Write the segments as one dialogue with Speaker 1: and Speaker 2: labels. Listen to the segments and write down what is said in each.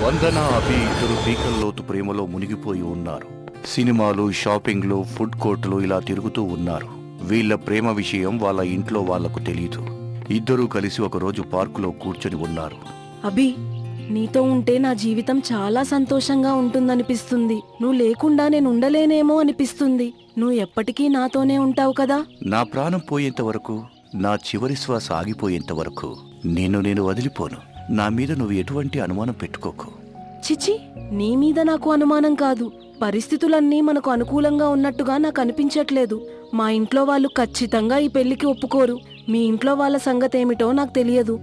Speaker 1: వందన అభి ఇద్దరు పీకల్లోతు ప్రేమలో మునిగిపోయి ఉన్నారు. సినిమాలు, షాపింగ్లు, ఫుడ్ కోర్టులు ఇలా తిరుగుతూ ఉన్నారు. వీళ్ళ ప్రేమ విషయం వాళ్ళ ఇంట్లో వాళ్లకు తెలీదు. ఇద్దరూ కలిసి ఒకరోజు పార్కులో కూర్చొని ఉన్నారు.
Speaker 2: అభి, నీతో ఉంటే నా జీవితం చాలా సంతోషంగా ఉంటుందనిపిస్తుంది. నువ్వు లేకుండా నేను ఉండలేనేమో అనిపిస్తుంది. నువ్వు ఎప్పటికీ నాతోనే ఉంటావు కదా.
Speaker 1: నా ప్రాణం పోయేంత వరకు, నా చివరి శ్వాస ఆగిపోయేంత వరకు నేను వదిలిపోను. నా మీద నువ్వు ఎటువంటి అనుమానం పెట్టుకోకు.
Speaker 2: చిచి, నీ మీద నాకు అనుమానం కాదు. పరిస్థితులన్నీ మనకు అనుకూలంగా ఉన్నట్టుగా నాకు అనిపించట్లేదు. మా ఇంట్లో వాళ్ళు ఖచ్చితంగా ఈ పెళ్లికి ఒప్పుకోరు. మీ ఇంట్లో వాళ్ళ సంగతేమిటో నాకు తెలియదు.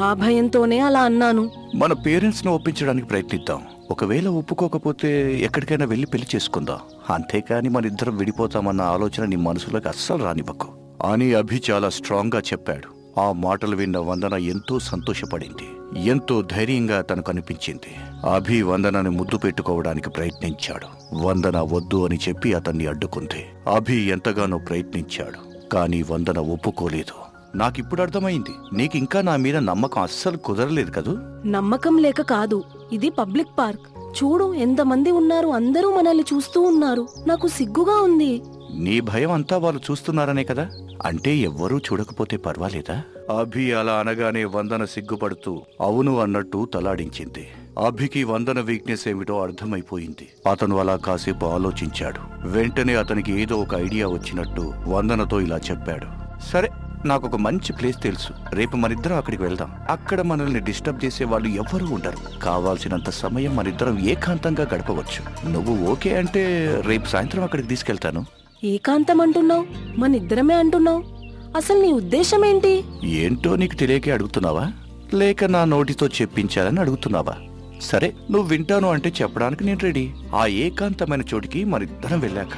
Speaker 2: ఆ భయంతోనే అలా అన్నాను.
Speaker 1: మన పేరెంట్స్ ను ఒప్పించడానికి ప్రయత్నిద్దాం. ఒకవేళ ఒప్పుకోకపోతే ఎక్కడికైనా వెళ్లి పెళ్లి చేసుకుందాం. అంతేకాని మన ఇద్దరం విడిపోతామన్న ఆలోచన నీ మనసులోకి అస్సలు రానివ్వకు అని అభి చాలా స్ట్రాంగ్ గా చెప్పాడు. ఆ మాటలు విన్న వందన ఎంతో సంతోషపడింది. ఎంతో ధైర్యంగా తనకు అనిపించింది. అభి వందనని ముద్దు పెట్టుకోవడానికి ప్రయత్నించాడు. వందన వద్దు అని చెప్పి అతన్ని అడ్డుకుంది. అభి ఎంతగానో ప్రయత్నించాడు, కానీ వందన ఒప్పుకోలేదు. నాకిప్పుడు అర్థమైంది, నీకింకా నా మీద నమ్మకం అస్సలు కుదరలేదు కదూ.
Speaker 2: నమ్మకం లేక కాదు, ఇది పబ్లిక్ పార్క్. చూడు, ఎంతమంది ఉన్నారు. అందరూ మనల్ని చూస్తూ ఉన్నారు. నాకు సిగ్గుగా ఉంది.
Speaker 1: నీ భయం అంతా వాళ్ళు చూస్తున్నారనే కదా. అంటే ఎవ్వరూ చూడకపోతే పర్వాలేదా? అభి అలా అనగానే వందన సిగ్గుపడుతూ అవును అన్నట్టు తలాడించింది. అభికి వందన వీక్నెస్ ఏమిటో అర్థమైపోయింది. అతను అలా కాసేపు ఆలోచించాడు. వెంటనే అతనికి ఏదో ఒక ఐడియా వచ్చినట్టు వందనతో ఇలా చెప్పాడు. సరే, నాకొక మంచి ప్లేస్ తెలుసు. రేపు మనిద్దరం అక్కడికి వెళ్దాం. అక్కడ మనల్ని డిస్టర్బ్ చేసే వాళ్ళు ఎవ్వరూ ఉండరు. కావాల్సినంత సమయం మనిద్దరం ఏకాంతంగా గడపవచ్చు. నువ్వు ఓకే అంటే రేపు సాయంత్రం అక్కడికి తీసుకెళ్తాను.
Speaker 2: ఏకాంతం అంటున్నావు, మనిద్దరమే అంటున్నావు. అసలు నీ ఉద్దేశం ఏంటి?
Speaker 1: ఏంటో నీకు తెలియకే అడుగుతున్నావా, లేక నా నోటితో చెప్పించాలని అడుగుతున్నావా? సరే, నువ్వు వింటాను అంటే చెప్పడానికి నేను రెడీ. ఆ ఏకాంతమైన చోటికి మనిద్దరం వెళ్ళాక.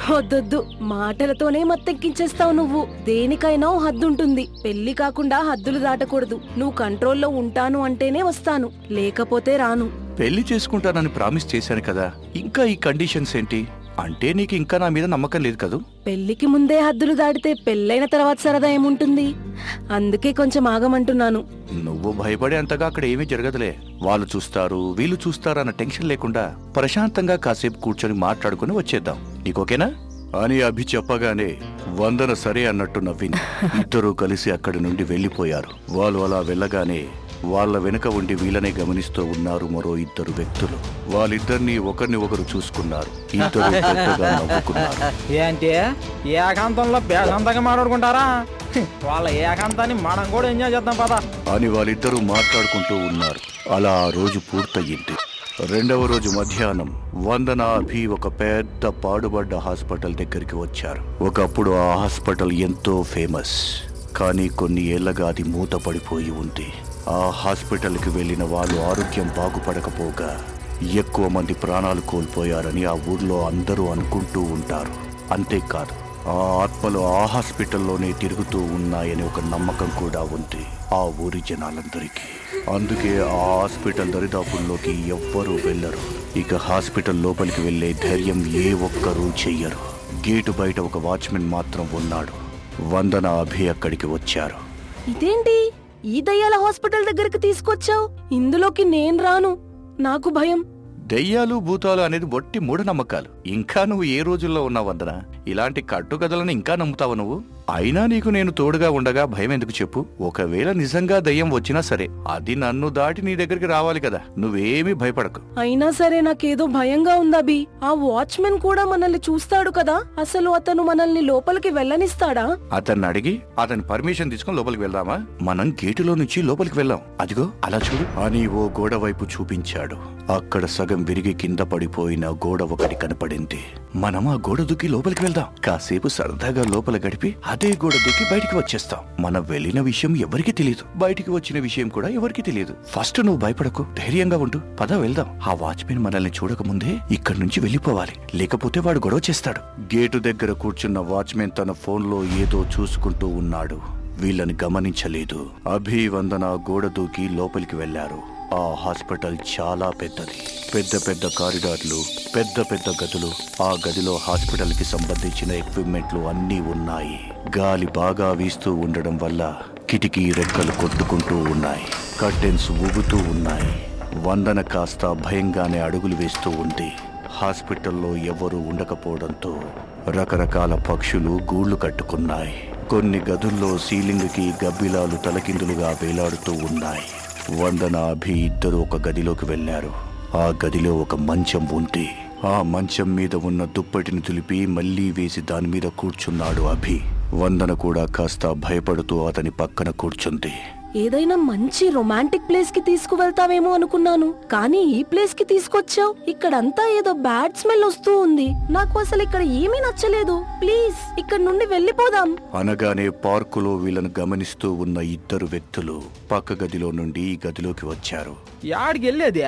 Speaker 2: వద్దొద్దు, మాటలతోనే మత్తెక్కించేస్తావు నువ్వు. దేనికైనా ఓ హద్దుంటుంది. పెళ్లి కాకుండా హద్దులు దాటకూడదు. నువ్వు కంట్రోల్లో ఉంటాను అంటేనే వస్తాను, లేకపోతే రాను.
Speaker 1: పెళ్లి చేసుకుంటానని ప్రామిస్ చేశాను కదా, ఇంకా ఈ కండిషన్స్ ఏంటి? అంటే నీకు ఇంకా నా మీద నమ్మకం లేదు కదూ.
Speaker 2: పెళ్లికి ముందే హద్దులు దాటితే పెళ్ళైన తర్వాత సరదా ఏముంటుంది? అందుకే కొంచెం ఆగమంటున్నాను.
Speaker 1: నువ్వు భయపడే అంతగా అక్కడ ఏమీ జరగదులే. వాళ్ళు చూస్తారు, వీళ్ళు చూస్తారు అన్న టెన్షన్ లేకుండా ప్రశాంతంగా కాసేపు కూర్చొని మాట్లాడుకుని వచ్చేద్దాం. నీకోకేనా అని అభి చెప్పగానే వందన సరే అన్నట్టు నవ్వింది. ఇద్దరూ కలిసి అక్కడి నుండి వెళ్లిపోయారు. వాళ్ళు అలా వెళ్ళగానే వాళ్ళ వెనుక ఉండి వీళ్ళనే గమనిస్తూ ఉన్నారు మరో ఇద్దరు వ్యక్తులు. వాళ్ళిద్దరినీ ఒకరిని ఒకరు చూసుకున్నారు. ఇద్దరు పెద్దగా నవ్వుకున్నారు.
Speaker 3: ఏంటి ఏకాంతంలో పేసంతగా మాట్లాడుకుంటారా? వాళ్ళ ఏకాంతాన్ని మనం కూడా ఎంజాయ్ చేద్దాం పదా
Speaker 1: అని వాళ్ళిద్దరూ మాట్లాడుకుంటూ ఉన్నారు. అలా ఆ రోజు పూర్తయింది. రెండవ రోజు మధ్యాహ్నం వందన, అభి ఒక పెద్ద పాడుబడ్డ హాస్పిటల్ దగ్గరికి వచ్చారు. ఒకప్పుడు ఆ హాస్పిటల్ ఎంతో ఫేమస్, కానీ కొన్ని ఏళ్లగా అది మూతపడిపోయి ఉంది. ఆ హాస్పిటల్కి వెళ్లిన వాళ్ళు ఆరోగ్యం బాగుపడకపోగా ఎక్కువ మంది ప్రాణాలు కోల్పోయారని ఆ ఊర్లో అందరూ అనుకుంటూ ఉంటారు. అంతేకాదు, ఆ ఆత్మలు ఆ హాస్పిటల్లోనే తిరుగుతూ ఉన్నాయని ఒక నమ్మకం కూడా ఉంది ఆ ఊరి జనాలందరికీ. అందుకే ఆ హాస్పిటల్ దరిదాపుల్లోకి ఎవ్వరూ వెళ్లరు. ఇక హాస్పిటల్ లోపలికి వెళ్లే ధైర్యం ఏ ఒక్కరూ చెయ్యరు. గేటు బయట ఒక వాచ్మెన్ మాత్రం ఉన్నాడు. వందన, అభి అక్కడికి వచ్చారు.
Speaker 2: ఇదేంటి ఈ దయ్యాల హాస్పిటల్ దగ్గరికి తీసుకొచ్చావు? ఇందులోకి నేను రాను, నాకు భయం.
Speaker 1: దెయ్యాలు, భూతాలు అనేది వట్టి మూఢనమ్మకాలు. ఇంకా నువ్వు ఏ రోజుల్లో ఉన్నావు వందన? ఇలాంటి కట్టుకథలను ఇంకా నమ్ముతావు నువ్వు? అయినా నీకు నేను తోడుగా ఉండగా భయం ఎందుకు చెప్పు? ఒకవేళ నిజంగా దయ్యం వచ్చినా సరే అది నన్ను దాటి నీ దగ్గరికి రావాలి కదా. నువ్వేమీ భయపడకు.
Speaker 2: అయినా సరే నాకేదో భయంగా ఉందభి. ఆ వాచ్మెన్ కూడా మనల్ని చూస్తాడు కదా, అసలు అతను మనల్ని లోపలికి వెళ్ళనిస్తాడా?
Speaker 1: అతన్ని అడిగి అతని పర్మిషన్ తీసుకుని లోపలికి వెళ్దామా? మనం గేటులో నుంచి లోపలికి వెళ్ళాం. అదిగో అలా చూడు అని ఓ గోడ వైపు చూపించాడు. అక్కడ సగం విరిగి కింద పడిపోయిన గోడ ఒకటి కనపడింది. మనం ఆ గోడ దూకి లోపలికి వెళ్దాం. కాసేపు సరదాగా లోపల గడిపి అదే గోడ దూకి బయటికి వచ్చేస్తాం. మనం వెళ్ళిన విషయం ఎవరికి తెలియదు, బయటికి వచ్చిన విషయం కూడా ఎవరికి తెలియదు. ఫస్ట్ నువ్వు భయపడకు, ధైర్యంగా ఉండు. పద వెళ్దాం. ఆ వాచ్మెన్ మనల్ని చూడకముందే ఇక్కడి నుంచి వెళ్లిపోవాలి, లేకపోతే వాడు గొడవ చేస్తాడు. గేటు దగ్గర కూర్చున్న వాచ్మెన్ తన ఫోన్లో ఏదో చూసుకుంటూ ఉన్నాడు. వీళ్ళని గమనించలేదు. అభి, వందన గోడ దూకి లోపలికి వెళ్లారు. ఆ హాస్పిటల్ చాలా పెద్దది. పెద్ద పెద్ద కారిడార్లు, పెద్ద పెద్ద గదులు. ఆ గదిలో హాస్పిటల్ కి సంబంధించిన ఎక్విప్మెంట్లు అన్నీ ఉన్నాయి. గాలి బాగా వీస్తూ ఉండడం వల్ల కిటికీ రెక్కలు కొట్టుకుంటూ ఉన్నాయి. కర్టెన్స్ ఊగుతూ ఉన్నాయి. వందన కాస్త భయంగానే అడుగులు వేస్తూ ఉంది. హాస్పిటల్లో ఎవరూ ఉండకపోవడంతో రకరకాల పక్షులు గూళ్లు కట్టుకున్నాయి. కొన్ని గదుల్లో సీలింగ్కి గబ్బిలాలు తలకిందులుగా వేలాడుతూ ఉన్నాయి. వందన అభి ఇద్దరు ఒక గదిలోకి వెళ్లారు. ఆ గదిలో ఒక మంచం ఉంది. ఆ మంచం మీద ఉన్న దుప్పటిని తులిపి మళ్లీ వేసి దాని మీద కూర్చున్నాడు అభి. వందన కూడా కాస్త భయపడుతూ అతని పక్కన కూర్చుంది.
Speaker 2: ఏదైనా మంచి రొమాంటిక్ ప్లేస్ కి తీసుకువెళ్తావేమో అనుకున్నాను, కానీ ఈ ప్లేస్ కి తీసుకొచ్చావు. ఇక్కడంతా ఏదో బ్యాడ్ స్మెల్ వస్తూ ఉంది. నాకు అసలు ఇక్కడ ఏమీ నచ్చలేదు. ప్లీజ్ ఇక్కడ నుండి వెళ్ళిపోదాం.
Speaker 1: అనగానే పార్కులో వీళ్ళను గమనిస్తూ ఉన్న ఇద్దరు వ్యక్తులు పక్క గదిలో నుండి ఈ గదిలోకి వచ్చారు.
Speaker 3: యాడికి వెళ్ళేది?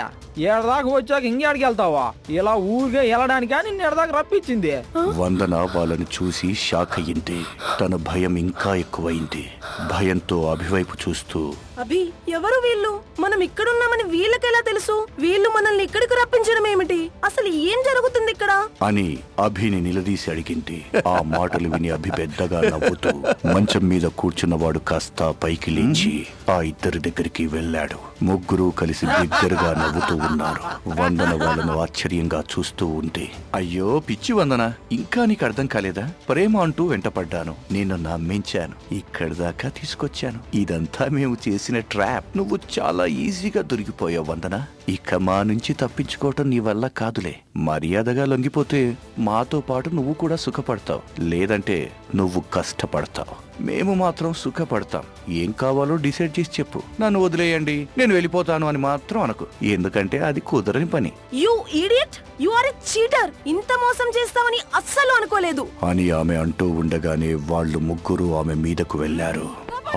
Speaker 3: ఏడదాకా వచ్చాక ఇంకేడికి వెళ్తావా? ఇలా ఊరిగా వెళ్ళడానికా నిన్ను ఎడదాకా రప్పించింది?
Speaker 1: వందన వాళ్ళని చూసి షాక్ అయ్యింది. తన భయం ఇంకా ఎక్కువైంది. భయంతో అభివైపు చూస్తూ,
Speaker 2: అభి, ఎవరు వీళ్ళు? మనం ఇక్కడున్నామని వీళ్ళకెలా తెలుసు? వీళ్ళు మనల్ని ఇక్కడికి రప్పించడం ఏమిటి? అసలు ఏం జరుగుతుంది ఇక్కడ
Speaker 1: అని అభిని నిలదీసి అడిగింది. ఆ మాటలు విని అభి పెద్దగా నవ్వుతూ మంచం మీద కూర్చున్నవాడు కాస్త పైకి లేచి ఆ ఇద్దరి దగ్గరికి వెళ్ళాడు. ముగ్గురు కలిసి దగ్గరగా నవ్వుతూ ఉన్నారు. వందన వాళ్ళను ఆశ్చర్యంగా చూస్తూ ఉంది. అయ్యో పిచ్చి వందన, ఇంకా నీకు అర్థం కాలేదా? ప్రేమ అంటూ వెంటపడ్డాను, నేను నమ్మించాను, ఇక్కడి దాకా తీసుకొచ్చాను. ఇదంతా మేము చేసిన ట్రాప్. నువ్వు చాలా ఈజీగా దొరికిపోయావు వందన. ఇక మా నుంచి తప్పించుకోవటం నీ వల్ల కాదులే. మర్యాదగా లొంగిపోతే మాతో పాటు నువ్వు కూడా సుఖపడతావు, లేదంటే నువ్వు కష్టపడతావు. మేము మాత్రం సుఖపడతాం. ఏం కావాలో డిసైడ్ చేసి చెప్పు. నన్ను వదిలేయండి, నేను వెళ్ళిపోతాను అని మాత్రం అనకు, ఎందుకంటే అది కుదరని పని.
Speaker 2: You idiot, you are a cheater. ఇంత మోసం చేస్తావని అస్సలు అనుకోలేదు
Speaker 1: అని ఆమె అంటూ ఉండగానే వాళ్ళు ముగ్గురు ఆమె మీదకు వెళ్లారు.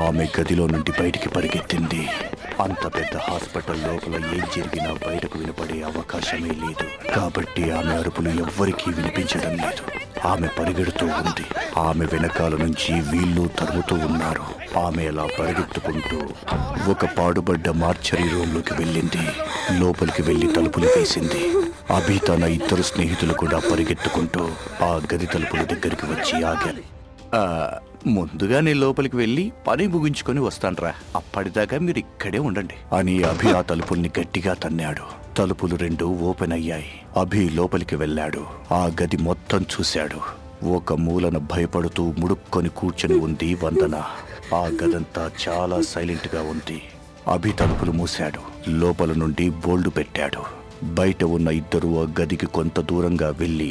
Speaker 1: ఆమె గదిలో నుండి బయటికి పరిగెత్తింది. అంత పెద్ద హాస్పిటల్ లోపల ఏం జరిగినా బయటకు వినపడే అవకాశమే లేదు. కాబట్టి ఆమె అరుపులు ఎవ్వరికీ వినిపించడం లేదు. ఆమె పరిగెడుతూ ఉంది. ఆమె వెనకాల నుంచి వీళ్ళు తరుముతూ ఉన్నారు. ఆమె అలా పరిగెత్తుకుంటూ ఒక పాడుబడ్డ మార్చరీ రూమ్లోకి వెళ్ళింది. లోపలికి వెళ్లి తలుపులు వేసింది. అభి తన ఇద్దరు స్నేహితులు కూడా పరిగెత్తుకుంటూ ఆ గది తలుపుల దగ్గరికి వచ్చి ఆగారు. ముందుగా నేను లోపలికి వెళ్ళి పని ముగించుకొని వస్తాన్రా, అప్పటిదాకా మీరు ఇక్కడే ఉండండి అని అభి ఆ తలుపుల్ని గట్టిగా తన్నాడు. తలుపులు రెండు ఓపెన్ అయ్యాయి. అభి లోపలికి వెళ్ళాడు. ఆ గది మొత్తం చూశాడు. ఒక మూలన భయపడుతూ ముడుక్కొని కూర్చొని ఉంది వందన. ఆ గదంతా చాలా సైలెంట్ గా ఉంది. అభి తలుపులు మూశాడు. లోపల నుండి బోల్డు పెట్టాడు. బయట ఉన్న ఇద్దరు ఆ గదికి కొంత దూరంగా వెళ్లి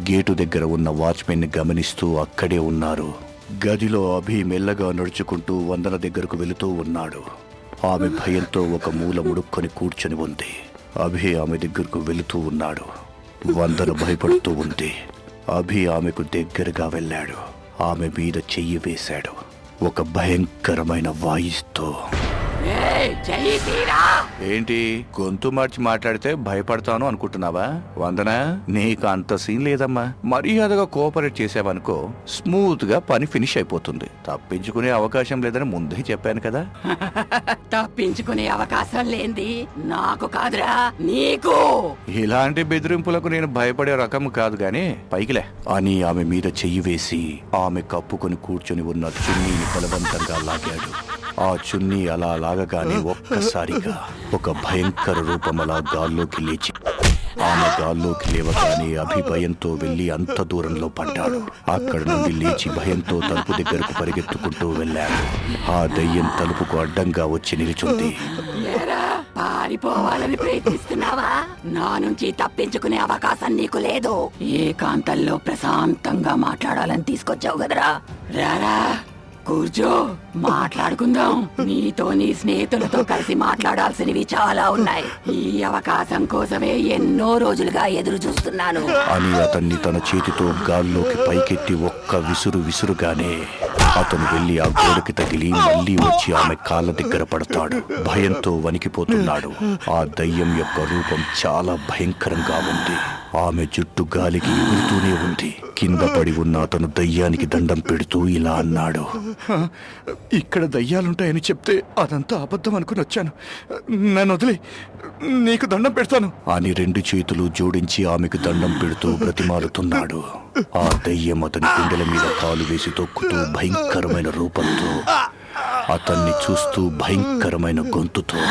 Speaker 1: గేటు దగ్గర ఉన్న వాచ్మెన్ ని గమనిస్తూ అక్కడే ఉన్నారు. గదిలో అభి మెల్లగా నడుచుకుంటూ వందన దగ్గరకు వెళుతూ ఉన్నాడు. ఆమె భయంతో ఒక మూల ముడుక్కొని కూర్చొని ఉంది. అభి ఆమె దగ్గరకు వెళుతూ ఉన్నాడు. వందన భయపడుతూ ఉంది. అభి ఆమెకు దగ్గరగా వెళ్ళాడు. ఆమె మీద చెయ్యి వేశాడు. ఒక భయంకరమైన వాయిస్తో, ఏంటి గొంతు మార్చి మాట్లాడితే భయపడతాను అనుకుంటున్నావా? వందన, నీకు అంత సీన్ లేదమ్మా. మర్యాదగా కోఆపరేట్ చేసావనుకో స్మూత్ గా పని ఫినిష్ అయిపోతుంది. తప్పించుకునే అవకాశం లేదని ముందే చెప్పాను కదా.
Speaker 4: తప్పించుకునే అవకాశం లేంది నాకు కాదురా, నీకు.
Speaker 1: ఇలాంటి బెదిరింపులకు నేను భయపడే రకం కాదు గాని పైకిలే అని ఆమె మీద చెయ్యి వేసి ఆమె కప్పుకొని కూర్చొని ఉన్న చున్నీని బలవంతంగా లాగాడు. ఆ చున్నీ అలా లాగగానే ఒక్కసారిగా ఒక భయంకర రూపం అలా గాల్లోకి లేచి ఆమె గాల్లోకి లేవగానే అభి భయంతో వెళ్లి అంత దూరంలో పడ్డాడు. అక్కడ నుండి లేచి భయంతో తలుపు దగ్గరకు పరిగెత్తుకుంటూ వెళ్ళాడు. ఆ దయ్యం తలుపుకు అడ్డంగా వచ్చి నిలిచుంది.
Speaker 4: పారిపోవాలని ప్రయత్నిస్తున్నావా? నా నుంచి తప్పించుకునే అవకాశం నీకు లేదు. ఏకాంతంలో ప్రశాంతంగా మాట్లాడాలని తీసుకొచ్చావు కదరా, రారా కూర్చో, మాట్లాడుకుందాం. నీతో నీ స్నేహితులతో కలిసి మాట్లాడాల్సినవి చాలా ఉన్నాయి. ఈ అవకాశం కోసమే ఎన్నో రోజులుగా ఎదురు చూస్తున్నాను
Speaker 1: అని అతన్ని తన చేతితో గాల్లోకి పైకెత్తి ఒక్క విసురుగానే అతను వెళ్లి ఆ గోడకి తగిలి మళ్లీ వచ్చి ఆమె కాళ్ళ దగ్గర పడతాడు. భయంతో వణికిపోతున్నాడు. ఆ దయ్యం యొక్క రూపం చాలా భయంకరంగా ఉంది. ఆమె జుట్టు గాలికి ఎగురుతూనే ఉంది. కింద పడి ఉన్న అతను దయ్యానికి దండం పెడుతూ ఇలా అన్నాడు, ఇక్కడ దయ్యాలుంటాయని చెప్తే అదంతా అబద్ధం అనుకుని వచ్చాను. నన్ను వదిలే, నీకు దండం పెడతాను అని రెండు చేతులు జోడించి ఆమెకు దండం పెడుతూ బ్రతిమాలుతున్నాడు. ఆ దయ్యం అతని గుండెల మీద కాలు వేసి తొక్కుతూ భయంకరమైన రూపంతో, అతన్ని చూస్తూ భయంకరమైన గొంతుతో,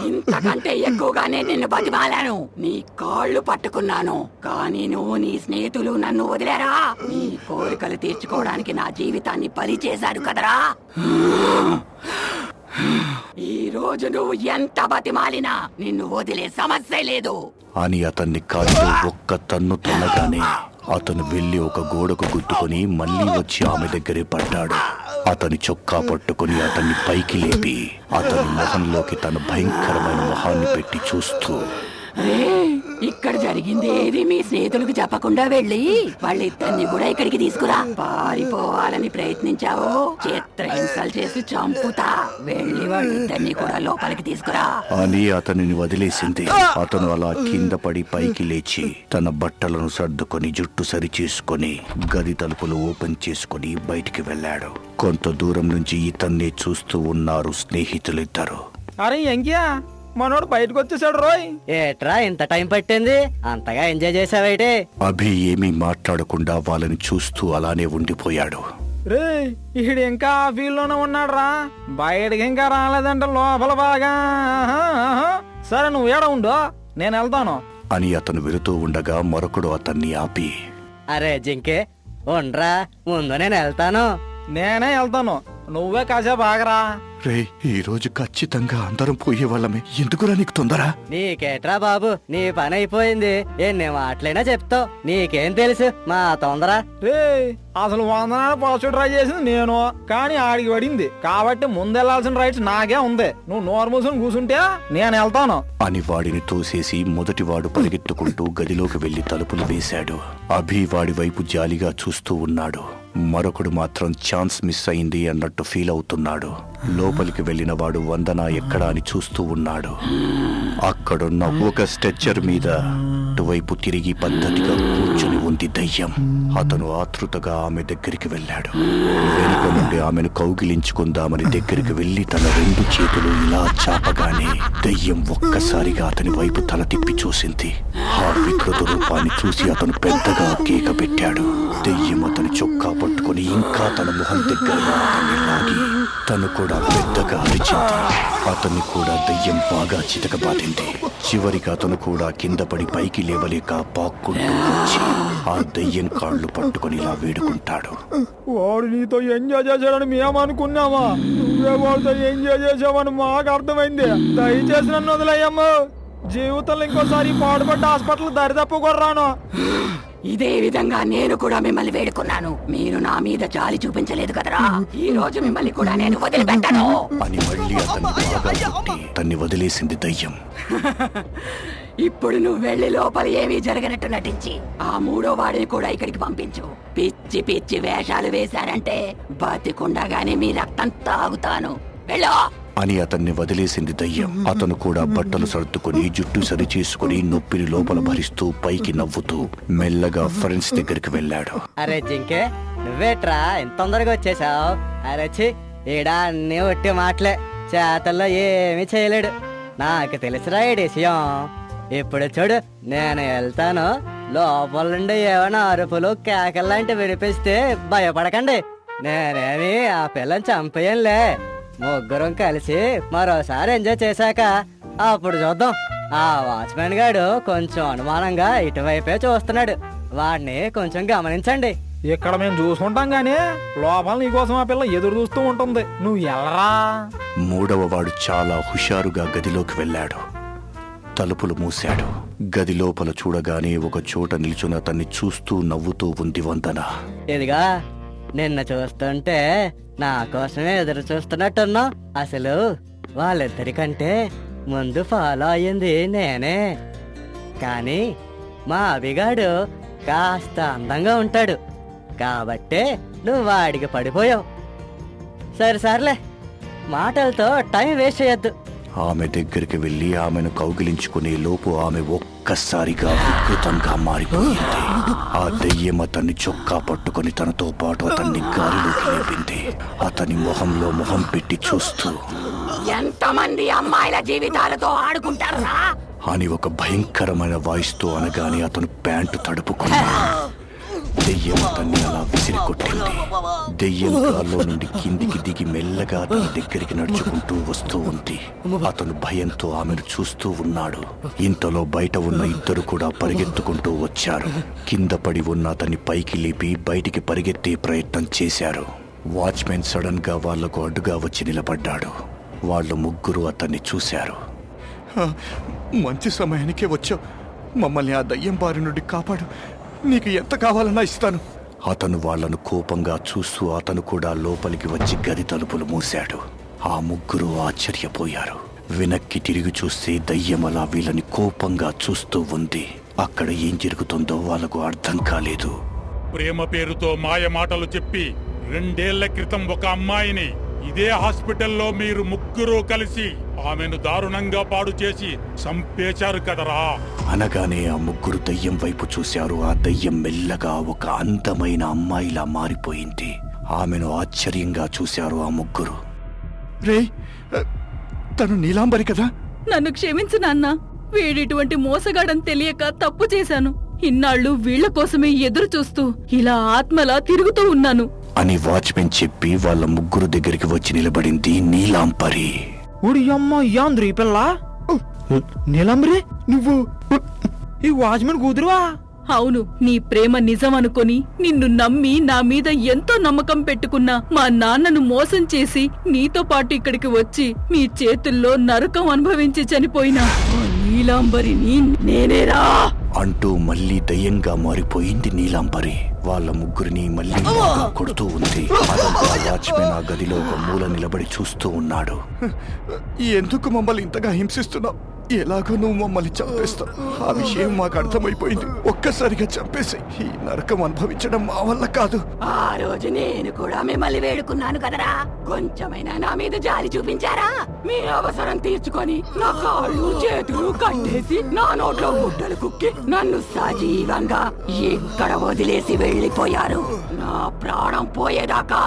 Speaker 4: ఇంతకంటే ఎక్కువగానే నిన్ను బతిమాలాను, నీ కాళ్ళు పట్టుకున్నాను, కానీ నువ్వు నీ స్నేహితులు నన్ను వదిలేరా? నీ కోరికలు తీర్చుకోవడానికి నా జీవితాన్ని బలి చేశాడు కదరా. ఈ రోజు నువ్వు ఎంత బతిమాలినా నిన్ను వదిలే సమస్య లేదు
Speaker 1: అని అతన్ని కాలితో ఒక్క తన్ను తన్నగానే అతను వెళ్లి ఒక గోడకు గుద్దుకొని మళ్ళీ వచ్చి ఆమె దగ్గరే పడ్డాడు. అతని చొక్కా పట్టుకుని అతన్ని పైకి లేపి అతని మొహంలోకి తన భయంకరమైన మొహాన్ని పెట్టి చూస్తూ,
Speaker 4: రే, ఇక్కడ జరిగింది ఏది మీ స్నేహితులకు చెప్పకుండా వెళ్ళి వాళ్ళిద్దరిని కూడా ఇక్కడికి తీసుకురా. పారిపోవాలని ప్రయత్నించావు, చిత్రహింసలు చేసి చంపుతా. వెళ్ళి వాళ్ళిద్దరిని కూడా లోపలికి తీసుకురా
Speaker 1: అని అతనిని వదిలేసింది. అతను అలా కింద పడి పైకి లేచి తన బట్టలను సర్దుకొని జుట్టు సరిచేసుకొని గది తలుపులు ఓపెన్ చేసుకుని బయటికి వెళ్ళాడు. కొంత దూరం నుంచి ఇతన్నే చూస్తూ ఉన్నారు స్నేహితులిద్దరు.
Speaker 3: అరే ఎంకియా, మనోడు బయటకు వచ్చేసాడు రోయ్.
Speaker 5: ఏట్రా ఇంత టైం పట్టింది, అంతగా ఎంజాయ్ చేసావేటి?
Speaker 1: అభి ఏమీ మాట్లాడకుండా వాళ్ళని చూస్తూ అలానే ఉండిపోయాడు.
Speaker 3: రే, ఈడు ఇంకా ఆ ఫీల్డ్ లోనే ఉన్నాడు రా, బయటకి ఇంకా రాలేదంటే లోపల బాగా. సరే నువ్వు ఏడ ఉండు, నేను వెళ్తాను
Speaker 1: అని అతను వెళుతూ ఉండగా మరొకడు అతన్ని ఆపి,
Speaker 5: అరే జింకే, ఉండ్రా, ముందు నేను వెళ్తాను.
Speaker 3: నేనే వెళ్తాను, నువ్వే కాసేపు ఆగరా.
Speaker 1: రే, ఈ రోజు ఖచ్చితంగా అందరం పోయేవాళ్ళమే, ఎందుకురా నీకు తొందర?
Speaker 5: నీకేట్రా బాబు, నీ పని అయిపోయింది, ఎన్ని మాటలైనా చెప్తావు, నీకేం తెలుసు మా తొందర?
Speaker 3: రే, అసలు వందనాలు పాజిటివ్ ట్రై చేసింది నేను, కానీ ఆడికి పడింది కాబట్టి ముందెళ్లాల్సిన రైట్స్ నాకే ఉంది. నువ్వు నోరు మూసుకొని కూర్చుంటే నేను వెళ్తాను
Speaker 1: అని వాడిని తోసేసి మొదటివాడు పరిగెత్తుకుంటూ గదిలోకి వెళ్లి తలుపులు వేశాడు. అభి వాడి వైపు జాలిగా చూస్తూ ఉన్నాడు. మరొకడు మాత్రం ఛాన్స్ మిస్ అయింది అన్నట్టు ఫీల్ అవుతున్నాడు. లోపలికి వెళ్లిన వాడు వందన ఎక్కడా అని చూస్తూ ఉన్నాడు. అక్కడున్న ఒక స్ట్రెచ్చర్ మీద అటువైపు తిరిగి పద్ధతిగా కూర్చుని ఉంది దయ్యం. అతను ఆతృతగా ఆమె దగ్గరికి వెళ్ళాడు. వెనుక నుండి ఆమెను కౌగిలించుకుందామని దగ్గరికి వెళ్లి తన రెండు చేతులు ఇలా చాపగానే దయ్యం ఒక్కసారిగా అతని వైపు తల తిప్పి చూసింది. ఆ వికృత రూపాన్ని చూసి అతను పెద్దగా కేక పెట్టాడు. దయ్యం అతని చొక్కా పట్టుకుని ఇంకా తన మొహం దగ్గరగా అతన్ని లాగి తను కూడా పెద్దగా అరిచింది. అతన్ని కూడా దయ్యం బాగా చితకబాదింది. చివరికి అతను కూడా కింద పడి పైకి లేవలేక పాక్కుంటూ వచ్చి ఆ దయ్యం కాళ్ళు పట్టుకుని ఇలా వేడుకుంటాడు.
Speaker 3: వాడు నీతో ఎంజాయ్ చేశాడని మేము అనుకున్నామా? నువ్వే వాడితో ఎంజాయ్ చేసావని మాకు అర్థమైంది. దయచేసి నన్ను వదిలేయమ్మా, జీవితంలో ఇంకోసారి పాడుపడ్డ హాస్పిటల్ దరి తప్పుకొని రాను.
Speaker 4: ఇదే విధంగా నేను కూడా మిమ్మల్ని వేడుకున్నాను, మీరు నా మీద జాలి చూపించలేదు కదరా. ఈ రోజు మిమ్మల్ని కూడా నేను వదిలిపెట్టాను
Speaker 1: అని మళ్ళీ అతన్ని బాగా కొట్టి తన్ని వదిలేసింది దయ్యం.
Speaker 4: ఇప్పుడు నువ్వు వెళ్లి లోపల ఏమీ జరగనట్టు నటించి ఆ మూడో వాడిని కూడా ఇక్కడికి పంపించు. పిచ్చి పిచ్చి వేషాలు వేశారంటే బతికుండగానే మీ రక్తం తాగుతాను. వెళ్ళు
Speaker 1: అని అతన్ని వదిలేసింది దయ్యం. అతను కూడా బట్టలు సర్దుకుని జుట్టు సరిచేసుకుని నొప్పిని లోపల భరిస్తూ పైకి నవ్వుతూ మెల్లగా ఫ్రెండ్స్ దగ్గరికి వెళ్ళాడు.
Speaker 5: అరే జింకే, నువ్వేట్రా ఇంత తొందరగా వచ్చేసావు? అరే చి, ఈడా అన్నీ ఒట్టి మాటలే, చేతల్లో ఏమీ చేయలేడు. నాకు తెలుసురా ఈ విషయం. ఇప్పుడు చూడు, నేను వెళ్తాను, లోపల నుండి ఏమైనా అరుపులు కేకల్లాంటి వినిపిస్తే భయపడకండి. నేనేమి ఆ పిల్లని చంపేయంలే. ముగ్గురం కలిసి మరోసారి ఎంజాయ్ చేశాక అప్పుడు చూద్దాం. ఆ వాచ్మెన్ గాడు కొంచెం అనుమానంగా ఇటువైపే చూస్తున్నాడు, వాడిని కొంచెం గమనించండి.
Speaker 3: ఇక్కడ మేము చూసుకుంటాం గానీ లోపల నీకోసం ఆ పిల్ల ఎదురు చూస్తూ ఉంటుంది, నువ్వు ఎల్లరా.
Speaker 1: మూడవ వాడు చాలా హుషారుగా గదిలోకి వెళ్ళాడు. తలుపులు మూశాడు. గది లోపల చూడగానే ఒక చోట నిల్చుని అతన్ని చూస్తూ నవ్వుతూ ఉంది వందన.
Speaker 5: ఇదిగా నిన్న చూస్తుంటే నా కోసమే ఎదురు చూస్తున్నట్టున్నా. అసలు వాళ్ళిద్దరికంటే ముందు ఫాలో అయ్యింది నేనే. కానీ మా అభిగాడు కాస్త అందంగా ఉంటాడు కాబట్టే నువ్వు వాడికి పడిపోయావు. సరేలే, మాటలతో టైం వేస్ట్ చేయొద్దు.
Speaker 1: ఆమె దగ్గరికి వెళ్లి ఆమెను కౌగిలించుకునే లోపు ఆమె ఒక్కసారిగా వికృతంగా మారిపోయింది. ఆ దెయ్యం అతన్ని చొక్కా పట్టుకుని తనతో పాటు అతన్ని గాలిలోకి లేపింది. అతని మొహంలో మొహం పెట్టి చూస్తూ,
Speaker 4: ఎంతమంది అమ్మాయిల జీవితాలతో ఆడుకుంటారా
Speaker 1: అని ఒక భయంకరమైన వాయిస్తో అనగానే అతను ప్యాంటు తడుపుకున్నాడు. దెయ్యం దెయ్యం అతన్ని అలా విసిరికొట్టింది. దెయ్యం గాల్లో నుండి కిందికి దిగి మెల్లగా అతని దగ్గరికి నడుచుకుంటూ వస్తూ ఉంది. అతను భయంతో ఆమెను చూస్తూ ఉన్నాడు. ఇంతలో బయట ఉన్న ఇద్దరు కూడా పరిగెత్తుకుంటూ వచ్చారు. కింద పడి ఉన్న అతన్ని పైకి లేపి బయటికి పరిగెత్తే ప్రయత్నం చేశారు. వాచ్మెన్ సడన్ గా వాళ్లకు అడ్డుగా వచ్చి నిలబడ్డాడు. వాళ్ళు ముగ్గురు అతన్ని చూశారు. మంచి సమయానికే వచ్చావు. మమ్మల్ని ఆ దయ్యం బారి నుండి కాపాడు. నీకు ఎంత కావాలన్నా ఇస్తాను. అతను వాళ్లను కోపంగా చూస్తూ అతను కూడా లోపలికి వచ్చి గది తలుపులు మూశాడు. ఆ ముగ్గురు ఆశ్చర్యపోయారు. వెనక్కి తిరిగి చూస్తే దయ్యం అలా వీళ్ళని కోపంగా చూస్తూ ఉంది. అక్కడ ఏం జరుగుతుందో వాళ్ళకు అర్థం కాలేదు.
Speaker 6: ప్రేమ పేరుతో మాయ మాటలు చెప్పి 2 ఏళ్ల క్రితం ఒక అమ్మాయిని ఇదే హాస్పిటల్లో మీరు ముగ్గురు కలిసి ఆమెను దారుణంగా పాడు చేసి చంపేశారు కదరా.
Speaker 1: అనగానే ఆ ముగ్గురు దయ్యం వైపు చూశారు. ఆ దయ్యం మెల్లగా ఒక అందమైన అమ్మాయిలా మారిపోయింది. ఆమెను ఆశ్చర్యంగా చూశారు ఆ ముగ్గురు. రే, తను నీలాంబరి కదా?
Speaker 7: నన్ను క్షమించు నాన్న. వీడిటువంటి మోసగాడని తెలియక తప్పు చేశాను. ఇన్నాళ్ళు వీళ్ల కోసమే ఎదురు చూస్తూ ఇలా ఆత్మలా తిరుగుతూ ఉన్నాను
Speaker 1: అని వాచ్మెన్ చెప్పి వాళ్ళ ముగ్గురు దగ్గరికి వచ్చి నిలబడింది నీలాంబరి.
Speaker 3: ఉడి అమ్మ యాంద్రి పిల్ల నీలంబరి, నువ్వు ఈ వాచ్మెన్ కూతురువా?
Speaker 7: అవును, నీ ప్రేమ నిజం అనుకొని నిన్ను నమ్మి నా మీద ఎంతో నమ్మకం పెట్టుకున్నా మా నాన్నను మోసం చేసి నీతో పాటు ఇక్కడికి వచ్చి మీ చేతుల్లో నరకం అనుభవించి చనిపోయినా ఆ నీలాంబరిని నేనేరా
Speaker 1: అంటూ మళ్ళీ దయ్యంగా మారిపోయింది నీలాంబరి. వాళ్ళ ముగ్గురిని మళ్ళీ కొడుతూ ఉంది. అదంతా వాచ్మెన్ ఆ గదిలో ఒక మూల నిలబడి చూస్తూ ఉన్నాడు. ఎందుకు మమ్మల్ని ఇంతగా హింసిస్తున్నావు? ఎలాగో నువ్వు మమ్మల్ని చంపేస్తావు. ఆ విషయం మాకు అర్థమైపోయింది. ఒక్కసారిగా చంపేసి ఈ నరకం అనుభవించడం మా వల్ల కాదు.
Speaker 4: ఆ రోజు నేను కూడా మిమ్మల్ని వేడుకున్నాను కదరా. కొంచెమైనా నా మీద జాలి చూపించారా? మీ అవసరం తీర్చుకొని నా కాళ్ళు చేతులు కట్టేసి నా నోట్లో గుడ్డలు కుక్కి నన్ను సజీవంగా ఇక్కడ వదిలేసి వెళ్ళిపోయారు. నా ప్రాణం పోయేదాకా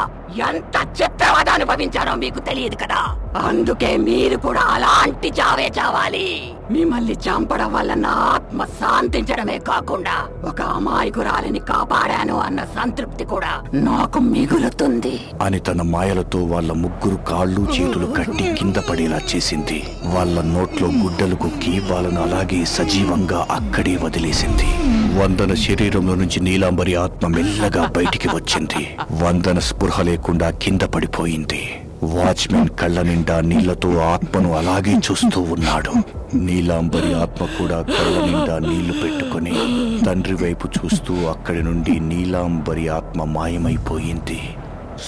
Speaker 4: ఎంత చిత్రవద అనుభవించారో మీకు తెలియదు కదా. అందుకే మీరు కూడా అలాంటి చావే చావాలి. మిమ్మల్ని చంపడం వల్ల నా ఆత్మ శాంతించడమే కాకుండా ఒక అమాయకురాలిని కాపాడాను అన్న సంతృప్తి కూడా నాకు మిగులుతుంది
Speaker 1: అని తన మాయలతో వాళ్ళ ముగ్గురు కాళ్ళు చేతులు కట్టి కింద పడేలా చేసింది. వాళ్ళ నోట్లో గుడ్డలు కుక్కి వాళ్ళను అలాగే సజీవంగా అక్కడే వదిలేసింది. వందన శరీరంలో నుంచి నీలాంబరి ఆత్మ మెల్లగా బయటికి వచ్చింది. వందన స్పృహ లేకుండా కింద పడిపోయింది. వాచ్మెన్ కళ్ళ నిండా నీళ్లతో ఆత్మను అలాగే చూస్తూ ఉన్నాడు. నీలాంబరి ఆత్మ కూడా కళ్ళ నిండా నీళ్లు పెట్టుకుని తండ్రి వైపు చూస్తూ అక్కడి నుండి నీలాంబరి ఆత్మ మాయమైపోయింది.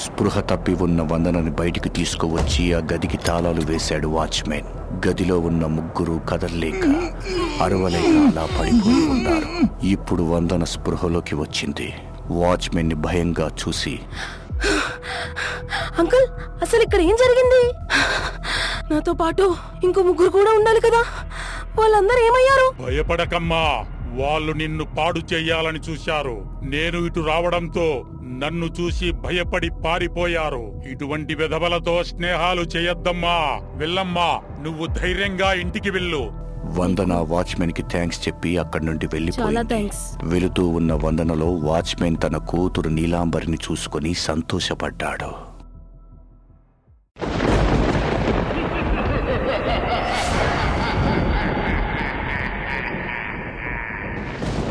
Speaker 1: స్పృహ తప్పి ఉన్న వందనని బయటికి తీసుకువచ్చి ఆ గదికి తాళాలు వేశాడు వాచ్మెన్. గదిలో ఉన్న ముగ్గురు కదల్లేక అరవలేక అలా పడిపోయి ఉన్నారు. ఇప్పుడు వందన స్పృహలోకి వచ్చింది. వాచ్మెన్ ని భయంగా చూసి,
Speaker 2: అంకుల్, అసలు ఇక్కడ ఏం జరిగింది? నాతో పాటు ఇంకో ముగ్గురు కూడా ఉండాలి కదా. వాళ్ళందరూ ఏమయ్యారు?
Speaker 6: భయపడకమ్మా, వాళ్ళు నిన్ను పాడు చెయ్యాలని చూశారు. నేను ఇటు రావడంతో నన్ను చూసి భయపడి పారిపోయారు. ఇటువంటి విధవలతో స్నేహాలు చేయొద్దమ్మా. వెళ్ళమ్మా, నువ్వు ధైర్యంగా ఇంటికి వెళ్ళు.
Speaker 1: వందన వాచ్మెన్ కి థ్యాంక్స్ చెప్పి అక్కడి నుండి
Speaker 2: చాలా
Speaker 1: వెళ్ళిపోయింది.
Speaker 2: థ్యాంక్స్.
Speaker 1: వెళుతూ ఉన్న వందనలో వాచ్మెన్ తన కూతురు నీలాంబరిని చూసుకుని సంతోషపడ్డాడు.